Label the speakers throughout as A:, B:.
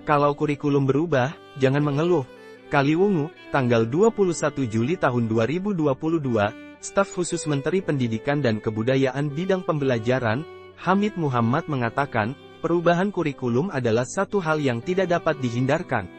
A: Kalau kurikulum berubah, jangan mengeluh. Kaliwungu, tanggal 21 Juli tahun 2022, Staf Khusus Menteri Pendidikan dan Kebudayaan Bidang Pembelajaran, Hamid Muhammad mengatakan, perubahan kurikulum adalah satu hal yang tidak dapat dihindarkan.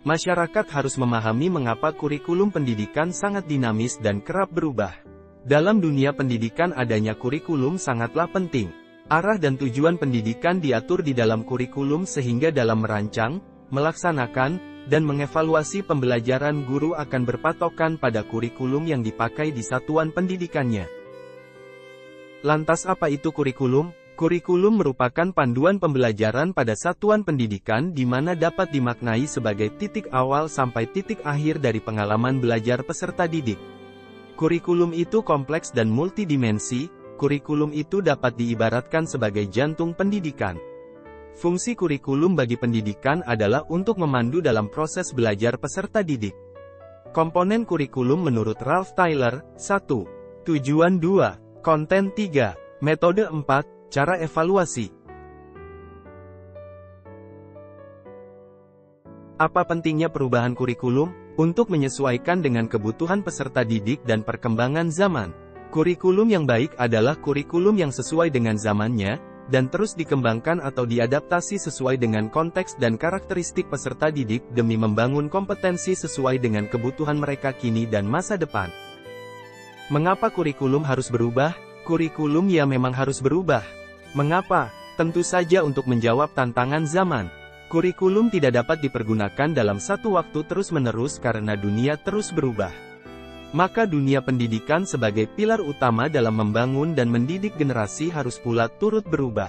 A: Masyarakat harus memahami mengapa kurikulum pendidikan sangat dinamis dan kerap berubah. Dalam dunia pendidikan adanya kurikulum sangatlah penting. Arah dan tujuan pendidikan diatur di dalam kurikulum sehingga dalam merancang, melaksanakan, dan mengevaluasi pembelajaran guru akan berpatokan pada kurikulum yang dipakai di satuan pendidikannya. Lantas apa itu kurikulum? Kurikulum merupakan panduan pembelajaran pada satuan pendidikan di mana dapat dimaknai sebagai titik awal sampai titik akhir dari pengalaman belajar peserta didik. Kurikulum itu kompleks dan multidimensi. Kurikulum itu dapat diibaratkan sebagai jantung pendidikan. Fungsi kurikulum bagi pendidikan adalah untuk memandu dalam proses belajar peserta didik. Komponen kurikulum menurut Ralph Tyler, 1. Tujuan 2. Konten 3. Metode 4. Cara evaluasi. Apa pentingnya perubahan kurikulum? Untuk menyesuaikan dengan kebutuhan peserta didik dan perkembangan zaman. Kurikulum yang baik adalah kurikulum yang sesuai dengan zamannya, dan terus dikembangkan atau diadaptasi sesuai dengan konteks dan karakteristik peserta didik demi membangun kompetensi sesuai dengan kebutuhan mereka kini dan masa depan. Mengapa kurikulum harus berubah? Kurikulum ya memang harus berubah. Mengapa? Tentu saja untuk menjawab tantangan zaman. Kurikulum tidak dapat dipergunakan dalam satu waktu terus-menerus karena dunia terus berubah. Maka dunia pendidikan sebagai pilar utama dalam membangun dan mendidik generasi harus pula turut berubah.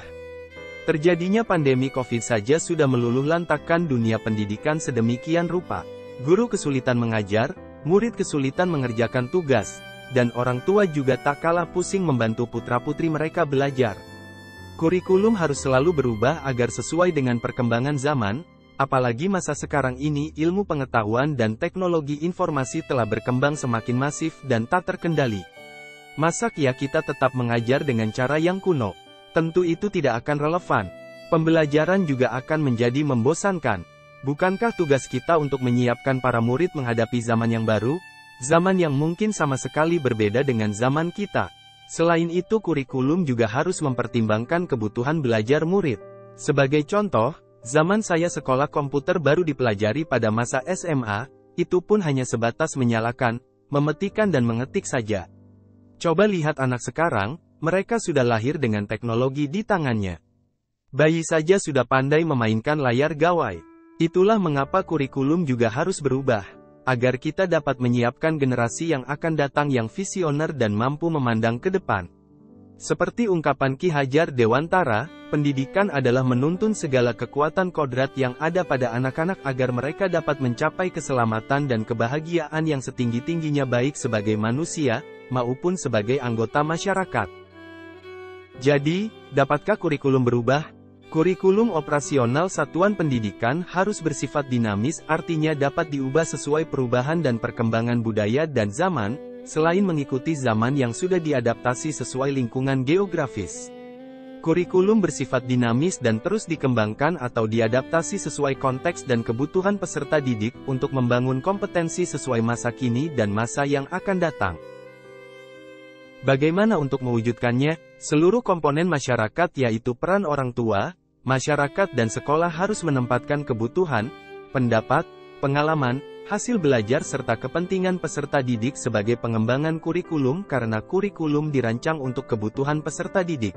A: Terjadinya pandemi COVID saja sudah meluluhlantahkan dunia pendidikan sedemikian rupa. Guru kesulitan mengajar, murid kesulitan mengerjakan tugas, dan orang tua juga tak kalah pusing membantu putra-putri mereka belajar. Kurikulum harus selalu berubah agar sesuai dengan perkembangan zaman. Apalagi masa sekarang ini ilmu pengetahuan dan teknologi informasi telah berkembang semakin masif dan tak terkendali. Masa ya kita tetap mengajar dengan cara yang kuno? Tentu itu tidak akan relevan. Pembelajaran juga akan menjadi membosankan. Bukankah tugas kita untuk menyiapkan para murid menghadapi zaman yang baru? Zaman yang mungkin sama sekali berbeda dengan zaman kita. Selain itu kurikulum juga harus mempertimbangkan kebutuhan belajar murid. Sebagai contoh, zaman saya sekolah komputer baru dipelajari pada masa SMA, itu pun hanya sebatas menyalakan, memetikan dan mengetik saja. Coba lihat anak sekarang, mereka sudah lahir dengan teknologi di tangannya. Bayi saja sudah pandai memainkan layar gawai. Itulah mengapa kurikulum juga harus berubah, agar kita dapat menyiapkan generasi yang akan datang yang visioner dan mampu memandang ke depan. Seperti ungkapan Ki Hajar Dewantara, pendidikan adalah menuntun segala kekuatan kodrat yang ada pada anak-anak agar mereka dapat mencapai keselamatan dan kebahagiaan yang setinggi-tingginya baik sebagai manusia, maupun sebagai anggota masyarakat. Jadi, dapatkah kurikulum berubah? Kurikulum operasional satuan pendidikan harus bersifat dinamis, artinya dapat diubah sesuai perubahan dan perkembangan budaya dan zaman, selain mengikuti zaman yang sudah diadaptasi sesuai lingkungan geografis. Kurikulum bersifat dinamis dan terus dikembangkan atau diadaptasi sesuai konteks dan kebutuhan peserta didik untuk membangun kompetensi sesuai masa kini dan masa yang akan datang. Bagaimana untuk mewujudkannya? Seluruh komponen masyarakat yaitu peran orang tua, masyarakat dan sekolah harus menempatkan kebutuhan, pendapat, pengalaman, hasil belajar serta kepentingan peserta didik sebagai pengembangan kurikulum karena kurikulum dirancang untuk kebutuhan peserta didik.